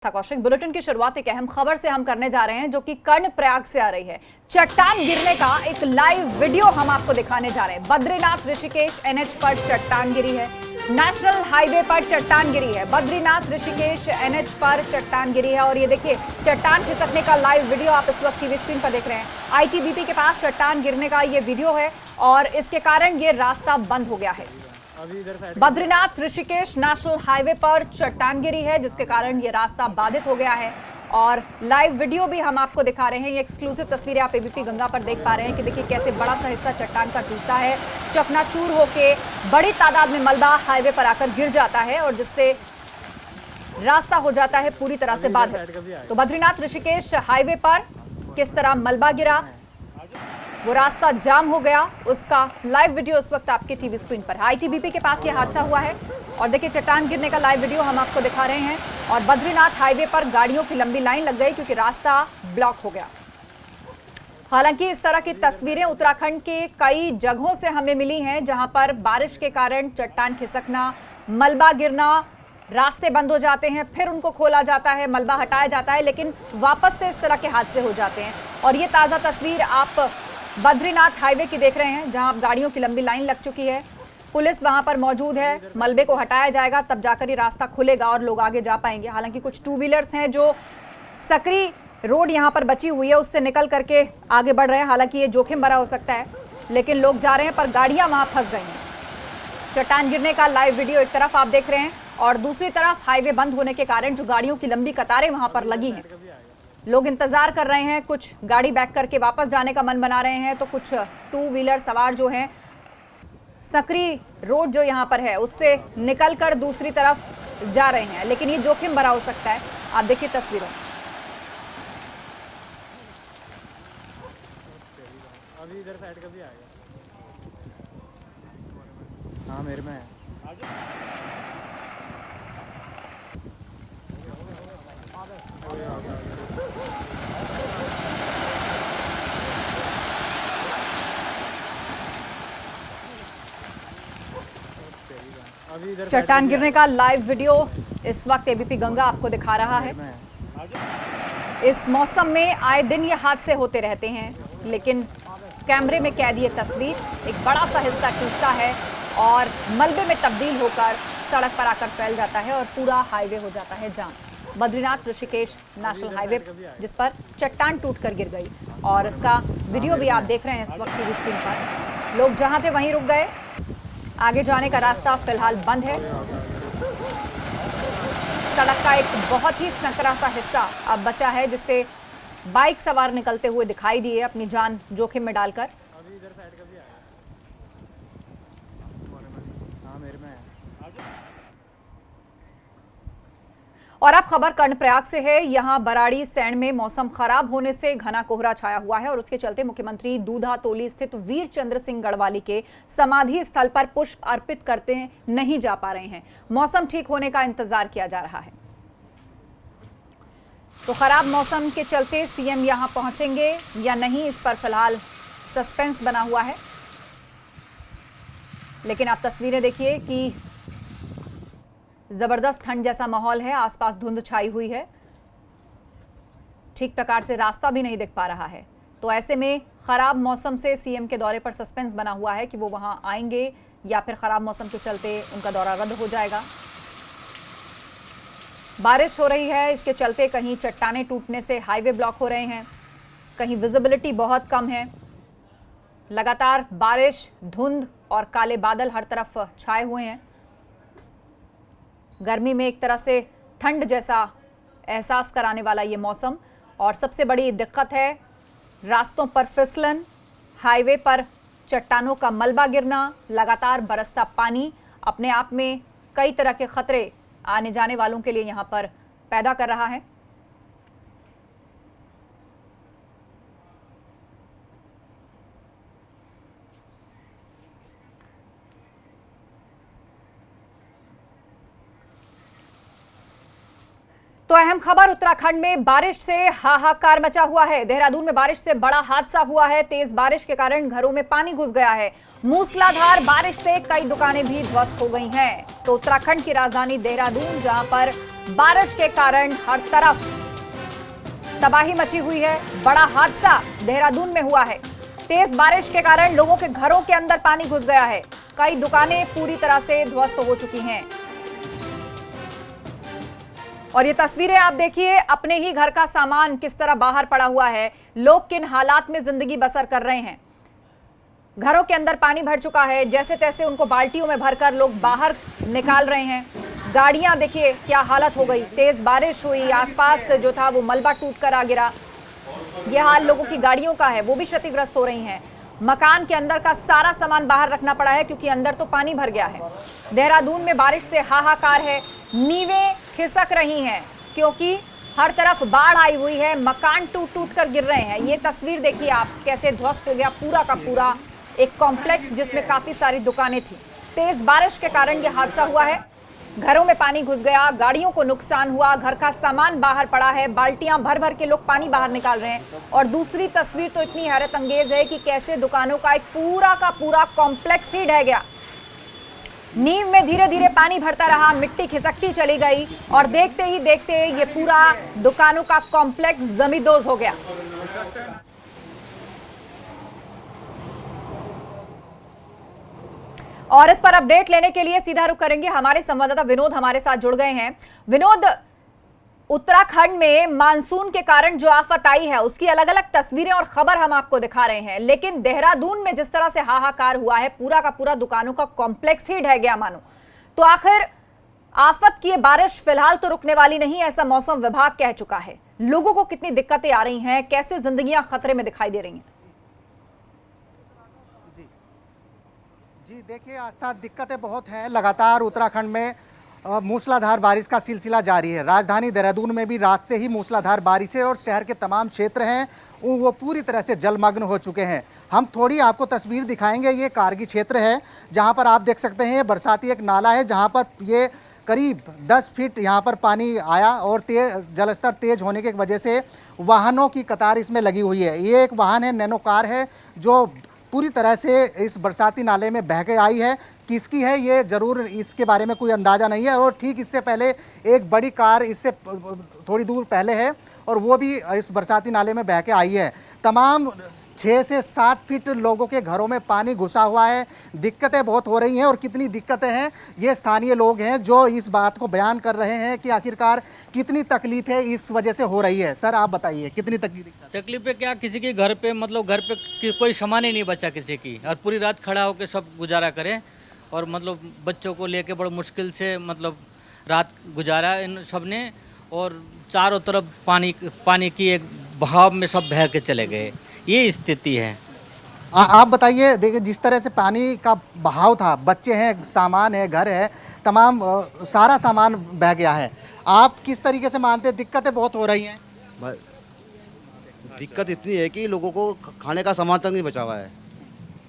था कौशिक। बुलेटिन की शुरुआत एक अहम खबर से हम करने जा रहे हैं जो कि कर्णप्रयाग से आ रही है। चट्टान गिरने का एक लाइव वीडियो हम आपको दिखाने जा रहे हैं। बद्रीनाथ ऋषिकेश एनएच पर चट्टान गिरी है। नेशनल हाईवे पर चट्टान गिरी है। बद्रीनाथ ऋषिकेश एनएच पर चट्टान गिरी है और ये देखिए चट्टान खिसकने का लाइव वीडियो आप इस वक्त टीवी स्क्रीन पर देख रहे हैं। आईटीबीपी के पास चट्टान गिरने का ये वीडियो है और इसके कारण ये रास्ता बंद हो गया है। बद्रीनाथ ऋषिकेश नेशनल हाईवे पर चट्टान गिरी है जिसके कारण ये रास्ता बाधित हो गया है और लाइव वीडियो भी हम आपको दिखा रहे हैं। ये एक्सक्लूसिव तस्वीरें आप एबीपी गंगा पर देख पा रहे हैं कि देखिए कैसे बड़ा सा हिस्सा चट्टान का टूटता है, चकनाचूर होके बड़ी तादाद में मलबा हाईवे पर आकर गिर जाता है और जिससे रास्ता हो जाता है पूरी तरह से बाधित। तो बद्रीनाथ ऋषिकेश हाईवे पर किस तरह मलबा गिरा, वो रास्ता जाम हो गया, उसका लाइव वीडियो इस वक्त आपके टीवी स्क्रीन पर है। आईटीबीपी के पास ये हादसा हुआ है और देखिए चट्टान गिरने का लाइव वीडियो हम आपको दिखा रहे हैं और बद्रीनाथ हाईवे पर गाड़ियों की लंबी लाइन लग गई क्योंकि रास्ता ब्लॉक हो गया। हालांकि इस तरह की तस्वीरें उत्तराखंड के कई जगहों से हमें मिली हैं जहां पर बारिश के कारण चट्टान खिसकना, मलबा गिरना, रास्ते बंद हो जाते हैं, फिर उनको खोला जाता है, मलबा हटाया जाता है, लेकिन वापस से इस तरह के हादसे हो जाते हैं। और ये ताज़ा तस्वीर आप बद्रीनाथ हाईवे की देख रहे हैं जहां गाड़ियों की लंबी लाइन लग चुकी है। पुलिस वहां पर मौजूद है, मलबे को हटाया जाएगा तब जाकर ये रास्ता खुलेगा और लोग आगे जा पाएंगे। हालांकि कुछ टू व्हीलर्स हैं जो सकरी रोड यहां पर बची हुई है उससे निकल करके आगे बढ़ रहे हैं। हालांकि ये जोखिम भरा हो सकता है लेकिन लोग जा रहे हैं पर गाड़ियां वहां फंस गई हैं। चट्टान गिरने का लाइव वीडियो एक तरफ आप देख रहे हैं और दूसरी तरफ हाईवे बंद होने के कारण जो गाड़ियों की लंबी कतारें वहां पर लगी हैं, लोग इंतजार कर रहे हैं। कुछ गाड़ी बैक करके वापस जाने का मन बना रहे हैं तो कुछ टू व्हीलर सवार जो हैं सकरी रोड जो यहाँ पर है उससे निकलकर दूसरी तरफ जा रहे हैं, लेकिन ये जोखिम भरा हो सकता है। आप देखिए तस्वीरों। अभी इधर साइड का भी आएगा। हाँ मेरे में है। चट्टान गिरने का लाइव वीडियो इस वक्त एबीपी गंगा आपको दिखा रहा है। इस मौसम में आए दिन ये हादसे होते रहते हैं लेकिन कैमरे में कैद ये तस्वीर, एक बड़ा सा हिस्सा टूटता है और मलबे में तब्दील होकर सड़क पर आकर फैल जाता है और पूरा हाईवे हो जाता है जाम। बद्रीनाथ ऋषिकेश नेशनल हाईवे जिस पर चट्टान टूटकर गिर गई और इसका वीडियो भी आप देख रहे हैं इस वक्त टीवी स्क्रीन पर। लोग जहां थे वहीं रुक गए, आगे जाने का रास्ता फिलहाल बंद है। सड़क का एक बहुत ही संकरा सा हिस्सा अब बचा है जिससे बाइक सवार निकलते हुए दिखाई दिए अपनी जान जोखिम में डालकर। अभी इधर साइड का भी आएगा। हाँ मेरे में है। और अब खबर कर्णप्रयाग से है। यहां बराड़ी सैंड में मौसम खराब होने से घना कोहरा छाया हुआ है और उसके चलते मुख्यमंत्री दूधा तोली स्थित वीर चंद्र सिंह गढ़वाली के समाधि स्थल पर पुष्प अर्पित करते नहीं जा पा रहे हैं। मौसम ठीक होने का इंतजार किया जा रहा है। तो खराब मौसम के चलते सीएम यहां पहुंचेंगे या नहीं, इस पर फिलहाल सस्पेंस बना हुआ है। लेकिन आप तस्वीरें देखिए कि जबरदस्त ठंड जैसा माहौल है, आसपास धुंध छाई हुई है, ठीक प्रकार से रास्ता भी नहीं दिख पा रहा है। तो ऐसे में खराब मौसम से सीएम के दौरे पर सस्पेंस बना हुआ है कि वो वहां आएंगे या फिर खराब मौसम के चलते उनका दौरा रद्द हो जाएगा। बारिश हो रही है, इसके चलते कहीं चट्टानें टूटने से हाईवे ब्लॉक हो रहे हैं, कहीं विजिबिलिटी बहुत कम है। लगातार बारिश, धुंध और काले बादल हर तरफ छाए हुए हैं। गर्मी में एक तरह से ठंड जैसा एहसास कराने वाला ये मौसम। और सबसे बड़ी दिक्कत है रास्तों पर फिसलन, हाईवे पर चट्टानों का मलबा गिरना, लगातार बरसता पानी अपने आप में कई तरह के खतरे आने जाने वालों के लिए यहाँ पर पैदा कर रहा है। तो अहम खबर, उत्तराखंड में बारिश से हाहाकार मचा हुआ है। देहरादून में बारिश से बड़ा हादसा हुआ है। तेज बारिश के कारण घरों में पानी घुस गया है। मूसलाधार बारिश से कई दुकानें भी ध्वस्त हो गई हैं। तो उत्तराखंड की राजधानी देहरादून, जहां पर बारिश के कारण हर तरफ तबाही मची हुई है। बड़ा हादसा देहरादून में हुआ है। तेज बारिश के कारण लोगों के घरों के अंदर पानी घुस गया है। कई दुकानें पूरी तरह से ध्वस्त हो चुकी हैं। और ये तस्वीरें आप देखिए, अपने ही घर का सामान किस तरह बाहर पड़ा हुआ है। लोग किन हालात में जिंदगी बसर कर रहे हैं। घरों के अंदर पानी भर चुका है। जैसे तैसे उनको बाल्टियों में भरकर लोग बाहर निकाल रहे हैं। गाड़ियां देखिए क्या हालत हो गई। तेज बारिश हुई, आसपास जो था वो मलबा टूट कर आ गिरा। यह हाल लोगों की गाड़ियों का है, वो भी क्षतिग्रस्त हो रही हैं। मकान के अंदर का सारा सामान बाहर रखना पड़ा है क्योंकि अंदर तो पानी भर गया है। देहरादून में बारिश से हाहाकार है। नींवें खिसक रही हैं क्योंकि हर तरफ बाढ़ आई हुई है। मकान टूट टूट कर गिर रहे हैं। ये तस्वीर देखिए आप, कैसे ध्वस्त हो गया पूरा का पूरा एक कॉम्प्लेक्स जिसमें काफी सारी दुकानें थी। तेज बारिश के कारण यह हादसा हुआ है। घरों में पानी घुस गया, गाड़ियों को नुकसान हुआ, घर का सामान बाहर पड़ा है। बाल्टियां भर भर के लोग पानी बाहर निकाल रहे हैं। और दूसरी तस्वीर तो इतनी हैरत अंगेज है कि कैसे दुकानों का एक पूरा का पूरा कॉम्प्लेक्स ही ढह गया। नींव में धीरे धीरे पानी भरता रहा, मिट्टी खिसकती चली गई और देखते ही देखते ये पूरा दुकानों का कॉम्प्लेक्स जमींदोज हो गया। और इस पर अपडेट लेने के लिए सीधा रुख करेंगे, हमारे संवाददाता विनोद हमारे साथ जुड़ गए हैं। विनोद, उत्तराखंड में मानसून के कारण जो आफत आई है उसकी अलग अलग तस्वीरें और खबर हम आपको दिखा रहे हैं, लेकिन देहरादून में जिस तरह से हाहाकार हुआ है, पूरा का पूरा दुकानों का कॉम्प्लेक्स ही ढह गया मानो। तो आखिर आफत की बारिश फिलहाल तो रुकने वाली नहीं, ऐसा मौसम विभाग कह चुका है। लोगों को कितनी दिक्कतें आ रही हैं, कैसे जिंदगियां खतरे में दिखाई दे रही हैं? जी देखिए आस्था, दिक्कतें बहुत हैं। लगातार उत्तराखंड में मूसलाधार बारिश का सिलसिला जारी है। राजधानी देहरादून में भी रात से ही मूसलाधार बारिश है और शहर के तमाम क्षेत्र हैं वो पूरी तरह से जलमग्न हो चुके हैं। हम थोड़ी आपको तस्वीर दिखाएंगे। ये कारगी क्षेत्र है जहां पर आप देख सकते हैं बरसाती एक नाला है जहां पर ये करीब 10 फीट यहाँ पर पानी आया और जलस्तर तेज होने की वजह से वाहनों की कतार इसमें लगी हुई है। ये एक वाहन है, नैनो कार है, जो पूरी तरह से इस बरसाती नाले में बह के आई है। किसकी है ये ज़रूर इसके बारे में कोई अंदाज़ा नहीं है। और ठीक इससे पहले एक बड़ी कार इससे थोड़ी दूर पहले है और वो भी इस बरसाती नाले में बह के आई है। तमाम 6 से 7 फीट लोगों के घरों में पानी घुसा हुआ है। दिक्कतें बहुत हो रही हैं और कितनी दिक्कतें हैं ये स्थानीय लोग हैं जो इस बात को बयान कर रहे हैं कि आखिरकार कितनी तकलीफें इस वजह से हो रही है। सर आप बताइए कितनी तकलीफें क्या, किसी के घर पे मतलब घर पे कोई सामान ही नहीं बचा किसी की, और पूरी रात खड़ा होकर सब गुजारा करें। और मतलब बच्चों को लेके बड़ा मुश्किल से मतलब रात गुजारा इन सब ने। और चारों तरफ पानी की एक बहाव में सब बह के चले गए। ये स्थिति है। आप बताइए, देखिए जिस तरह से पानी का बहाव था, बच्चे हैं, सामान है, घर है, तमाम सारा सामान बह गया है। आप किस तरीके से मानते हैं दिक्कतें बहुत हो रही हैं? दिक्कत इतनी है कि लोगों को खाने का सामान तक नहीं बचा हुआ है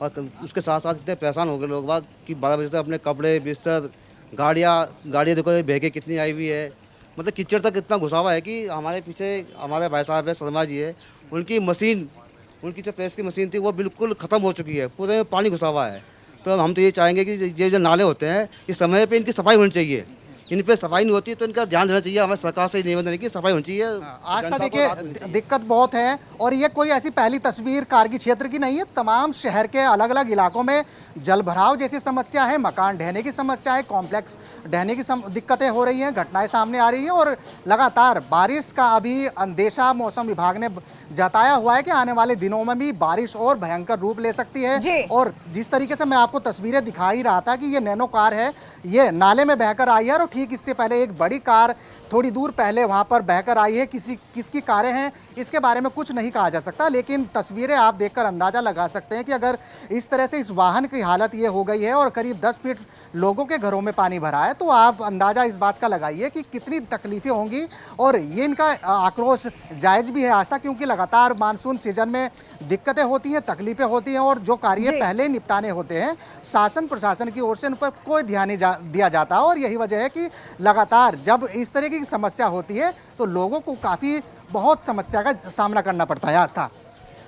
और उसके साथ साथ इतने परेशान हो गए लोग बाग कि 12 बजे तक अपने कपड़े, बिस्तर, गाड़ियाँ देखो ये बह के कितनी आई हुई है। मतलब कीचड़ तक इतना घुसा हुआ है कि हमारे पीछे हमारे भाई साहब है, शर्मा जी है, उनकी मशीन, उनकी जो प्रेस की मशीन थी वो बिल्कुल ख़त्म हो चुकी है, पूरे में पानी घुसा हुआ है। तो हम तो ये चाहेंगे कि ये जो नाले होते हैं इस समय पे इनकी सफाई होनी चाहिए। इन पे सफाई नहीं होती तो इनका ध्यान देना चाहिए। हमें सरकार से निवेदन है कि सफाई होनी चाहिए। आज का देखिए दिक्कत बहुत है और ये कोई ऐसी पहली तस्वीर कारगी क्षेत्र की नहीं है। तमाम शहर के अलग अलग इलाकों में जल भराव जैसी समस्या है, मकान ढहने की समस्या है, कॉम्प्लेक्स ढहने की दिक्कतें हो रही हैं, घटनाएं सामने आ रही हैं। और लगातार बारिश का अभी अंदेशा मौसम विभाग ने जताया हुआ है कि आने वाले दिनों में भी बारिश और भयंकर रूप ले सकती है। और जिस तरीके से मैं आपको तस्वीरें दिखा ही रहा था कि ये नैनो कार है, ये नाले में बहकर आई है और ठीक इससे पहले एक बड़ी कार थोड़ी दूर पहले वहां पर बहकर आई है। किसकी कारें हैं इसके बारे में कुछ नहीं कहा जा सकता, लेकिन तस्वीरें आप देखकर अंदाजा लगा सकते हैं कि अगर इस तरह से इस वाहन की हालत ये हो गई है और करीब 10 फीट लोगों के घरों में पानी भरा है, तो आप अंदाजा इस बात का लगाइए कि कितनी तकलीफें होंगी। और ये इनका आक्रोश जायज़ भी है आस्था, क्योंकि लगातार मानसून सीजन में दिक्कतें होती हैं, तकलीफें होती हैं और जो कार्य पहले निपटाने होते हैं शासन प्रशासन की ओर से उन पर कोई ध्यान नहीं दिया जाता। और यही वजह है कि लगातार जब इस तरह की की समस्या होती है तो लोगों को काफ़ी बहुत समस्या का सामना करना पड़ता है। आस्था,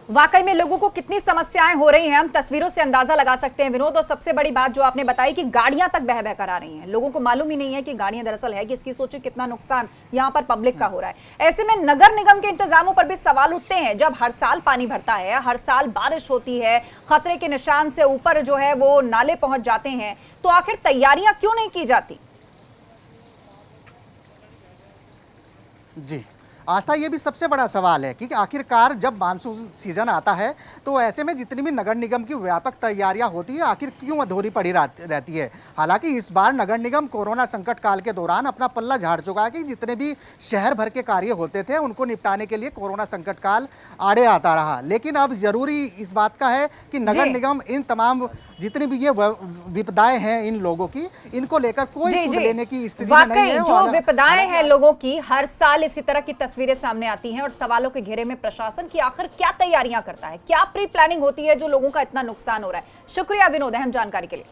वाकई में लोगों को कितनी समस्याएं हो रही हैं हम तस्वीरों से अंदाजा लगा सकते हैं विनोद। और सबसे बड़ी बात जो आपने बताई कि गाड़ियां तक बह बह कर आ रही हैं, लोगों को मालूम ही नहीं है कि गाड़ियां दरअसल है कि इसकी सोचो कितना नुकसान यहां पर पब्लिक का हो रहा है। ऐसे में नगर निगम के इंतजामों पर भी सवाल उठते हैं। जब हर साल पानी भरता है, हर साल बारिश होती है, खतरे के निशान से ऊपर जो है वो नाले पहुंच जाते हैं, तो आखिर तैयारियां क्यों नहीं की जाती? जी आस्था, ये भी सबसे बड़ा सवाल है कि आखिरकार जब मानसून सीजन आता है तो ऐसे में जितनी भी नगर निगम की व्यापक तैयारियां होती है आखिर क्यों अधूरी पड़ी रहती है। हालांकि इस बार नगर निगम कोरोना संकट काल के दौरान अपना पल्ला झाड़ चुका है कि जितने भी शहर भर के कार्य होते थे उनको निपटाने के लिए कोरोना संकट काल आड़े आता रहा। लेकिन अब जरूरी इस बात का है कि नगर निगम इन तमाम जितनी भी ये विपदाएं हैं इन लोगों की, इनको लेकर कोई सुध लेने की स्थिति में नहीं है। जो विपदाएं हैं लोगों की, हर साल इसी तरह की तस्वीरें सामने आती हैं और सवालों के घेरे में प्रशासन की आखिर क्या तैयारियां करता है, क्या प्री प्लानिंग होती है जो लोगों का इतना नुकसान हो रहा है। शुक्रिया विनोद अहम जानकारी के लिए।